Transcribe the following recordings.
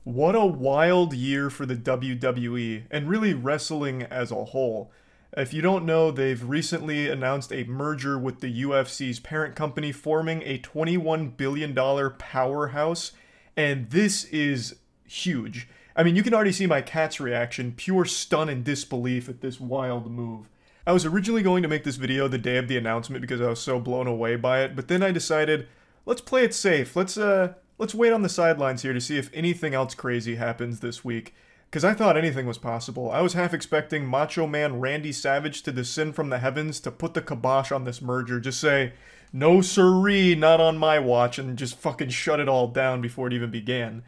What a wild year for the WWE, and really wrestling as a whole. If you don't know, they've recently announced a merger with the UFC's parent company, forming a $21 billion powerhouse, and this is huge. I mean, you can already see my cat's reaction, pure stun and disbelief at this wild move. I was originally going to make this video the day of the announcement because I was so blown away by it, but then I decided, let's play it safe. Let's wait on the sidelines here to see if anything else crazy happens this week. Because I thought anything was possible. I was half expecting Macho Man Randy Savage to descend from the heavens to put the kibosh on this merger. Just say, no siree, not on my watch, and just fucking shut it all down before it even began.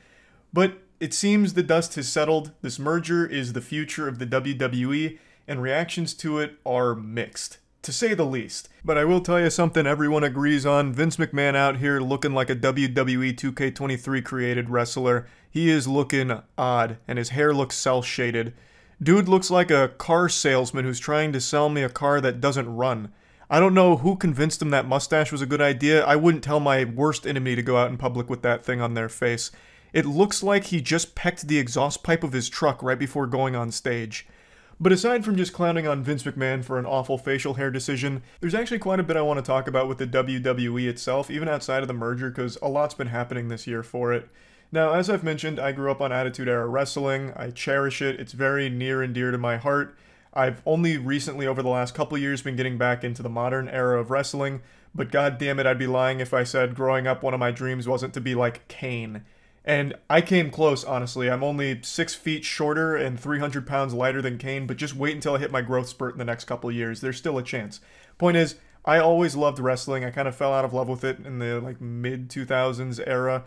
But it seems the dust has settled. This merger is the future of the WWE, and reactions to it are mixed, to say the least. But I will tell you something everyone agrees on. Vince McMahon out here looking like a WWE 2K23 created wrestler. He is looking odd, and his hair looks cel-shaded. Dude looks like a car salesman who's trying to sell me a car that doesn't run. I don't know who convinced him that mustache was a good idea. I wouldn't tell my worst enemy to go out in public with that thing on their face. It looks like he just pecked the exhaust pipe of his truck right before going on stage. But aside from just clowning on Vince McMahon for an awful facial hair decision, there's actually quite a bit I want to talk about with the WWE itself, even outside of the merger, because a lot's been happening this year for it. Now, as I've mentioned, I grew up on Attitude Era Wrestling. I cherish it. It's very near and dear to my heart. I've only recently, over the last couple years, been getting back into the modern era of wrestling, but god damn it, I'd be lying if I said growing up one of my dreams wasn't to be like Kane. And I came close, honestly. I'm only 6 feet shorter and 300 pounds lighter than Kane, but just wait until I hit my growth spurt in the next couple years. There's still a chance. Point is, I always loved wrestling. I kind of fell out of love with it in the mid-2000s era,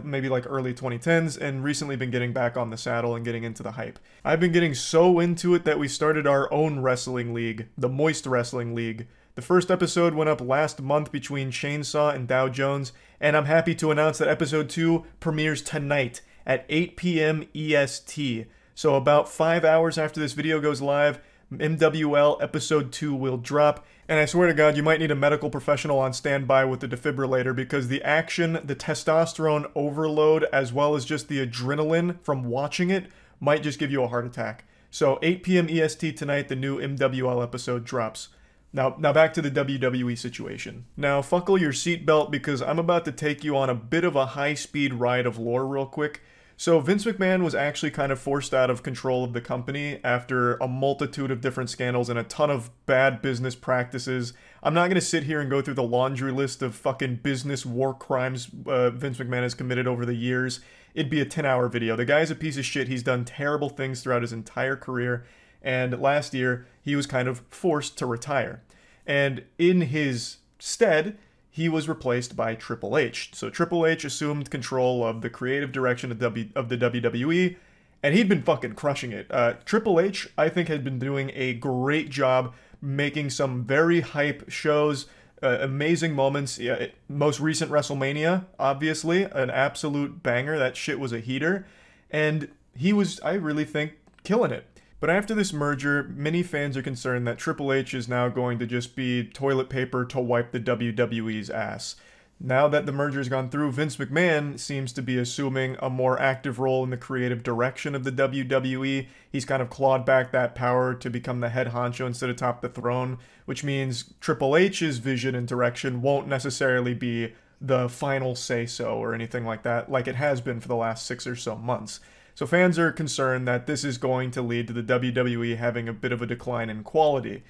maybe early 2010s, and recently been getting back on the saddle and getting into the hype. I've been getting so into it that we started our own wrestling league, the Moist Wrestling League. The first episode went up last month between Chainsaw and Dow Jones, and I'm happy to announce that episode 2 premieres tonight at 8 p.m. EST. So about 5 hours after this video goes live, MWL episode 2 will drop, and I swear to God, you might need a medical professional on standby with the defibrillator because the action, the testosterone overload, as well as just the adrenaline from watching it might just give you a heart attack. So 8 p.m. EST tonight, the new MWL episode drops. Now back to the WWE situation. Now, buckle your seatbelt because I'm about to take you on a bit of a high-speed ride of lore real quick. So Vince McMahon was actually kind of forced out of control of the company after a multitude of different scandals and a ton of bad business practices. I'm not going to sit here and go through the laundry list of fucking business war crimes Vince McMahon has committed over the years. It'd be a 10-hour video. The guy's a piece of shit. He's done terrible things throughout his entire career. And last year, he was kind of forced to retire. And in his stead, he was replaced by Triple H. So Triple H assumed control of the creative direction of the WWE, and he'd been fucking crushing it. Triple H, I think, had been doing a great job making some very hype shows, amazing moments. Yeah, most recent WrestleMania, obviously, an absolute banger. That shit was a heater. And he was, I really think, killing it. But after this merger, many fans are concerned that Triple H is now going to just be toilet paper to wipe the WWE's ass. Now that the merger's gone through, Vince McMahon seems to be assuming a more active role in the creative direction of the WWE. He's kind of clawed back that power to become the head honcho instead of top the throne, which means Triple H's vision and direction won't necessarily be the final say-so or anything like that, like it has been for the last 6 or so months. So fans are concerned that this is going to lead to the WWE having a bit of a decline in quality.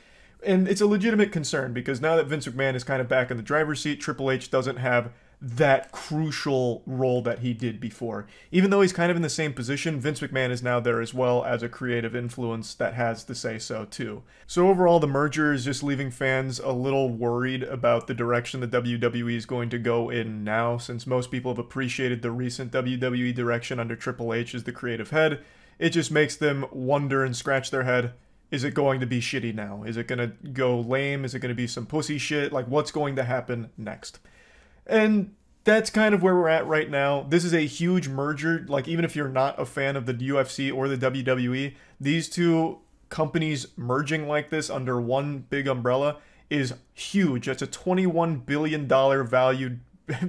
And it's a legitimate concern because now that Vince McMahon is kind of back in the driver's seat, Triple H doesn't have that crucial role that he did before. Even though he's kind of in the same position, Vince McMahon is now there as well as a creative influence that has the say-so too. So overall, the merger is just leaving fans a little worried about the direction the WWE is going to go in now, since most people have appreciated the recent WWE direction under Triple H as the creative head. It just makes them wonder and scratch their head. Is it going to be shitty now? Is it going to go lame? Is it going to be some pussy shit? Like, what's going to happen next? And that's kind of where we're at right now. This is a huge merger. Like, even if you're not a fan of the UFC or the WWE, these two companies merging like this under one big umbrella is huge. That's a $21 billion valued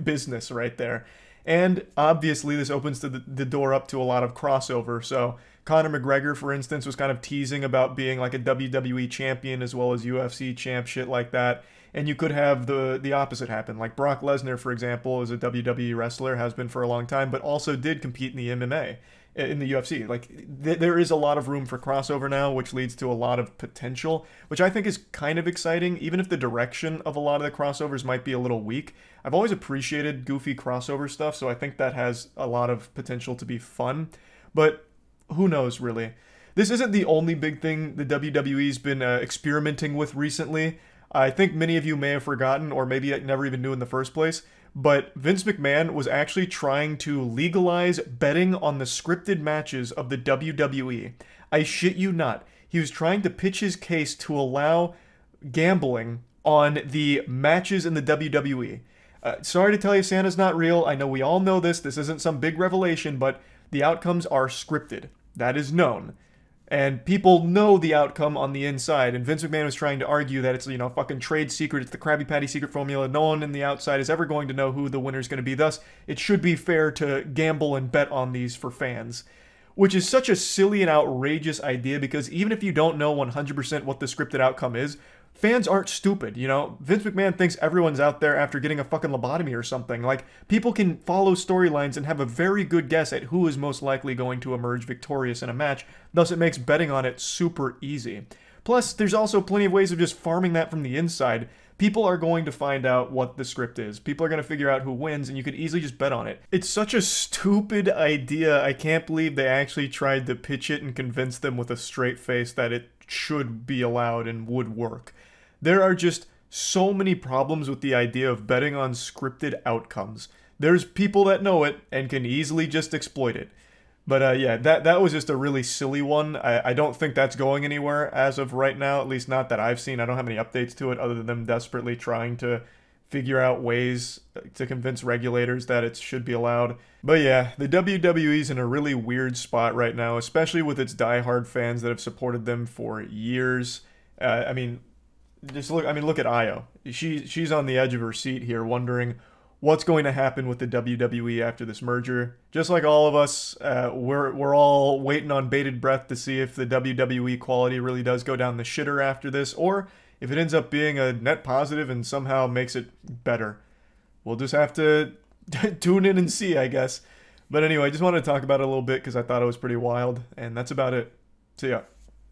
business right there. And obviously, this opens the door up to a lot of crossover. So Conor McGregor, for instance, was kind of teasing about being like a WWE champion as well as UFC champ, shit like that. And you could have the opposite happen. Like Brock Lesnar, for example, is a WWE wrestler, has been for a long time, but also did compete in the MMA, in the UFC. Like, there is a lot of room for crossover now, which leads to a lot of potential, which I think is kind of exciting, even if the direction of a lot of the crossovers might be a little weak. I've always appreciated goofy crossover stuff, so I think that has a lot of potential to be fun. But who knows, really? This isn't the only big thing the WWE's been experimenting with recently. I think many of you may have forgotten, or maybe never even knew in the first place, but Vince McMahon was actually trying to legalize betting on the scripted matches of the WWE. I shit you not. He was trying to pitch his case to allow gambling on the matches in the WWE. Sorry to tell you, Santa's not real. I know we all know this. This isn't some big revelation, but the outcomes are scripted. That is known. And people know the outcome on the inside, and Vince McMahon was trying to argue that it's, fucking trade secret, it's the Krabby Patty secret formula, no one in the outside is ever going to know who the winner's going to be, thus, it should be fair to gamble and bet on these for fans. Which is such a silly and outrageous idea, because even if you don't know 100% what the scripted outcome is, fans aren't stupid, Vince McMahon thinks everyone's out there after getting a fucking lobotomy or something. Like, people can follow storylines and have a very good guess at who is most likely going to emerge victorious in a match, thus it makes betting on it super easy. Plus, there's also plenty of ways of just farming that from the inside. People are going to find out what the script is. People are going to figure out who wins, and you could easily just bet on it. It's such a stupid idea. I can't believe they actually tried to pitch it and convince them with a straight face that it should be allowed and would work. There are just so many problems with the idea of betting on scripted outcomes. There's people that know it and can easily just exploit it. But yeah, that was just a really silly one. I don't think that's going anywhere as of right now, at least not that I've seen. I don't have any updates to it other than them desperately trying to figure out ways to convince regulators that it should be allowed. But yeah, the WWE's in a really weird spot right now, especially with its diehard fans that have supported them for years. Look at Io. She's on the edge of her seat here, wondering what's going to happen with the WWE after this merger. Just like all of us, we're all waiting on bated breath to see if the WWE quality really does go down the shitter after this, or if it ends up being a net positive and somehow makes it better. We'll just have to tune in and see, I guess. But anyway, I just wanted to talk about it a little bit because I thought it was pretty wild, and that's about it. See ya.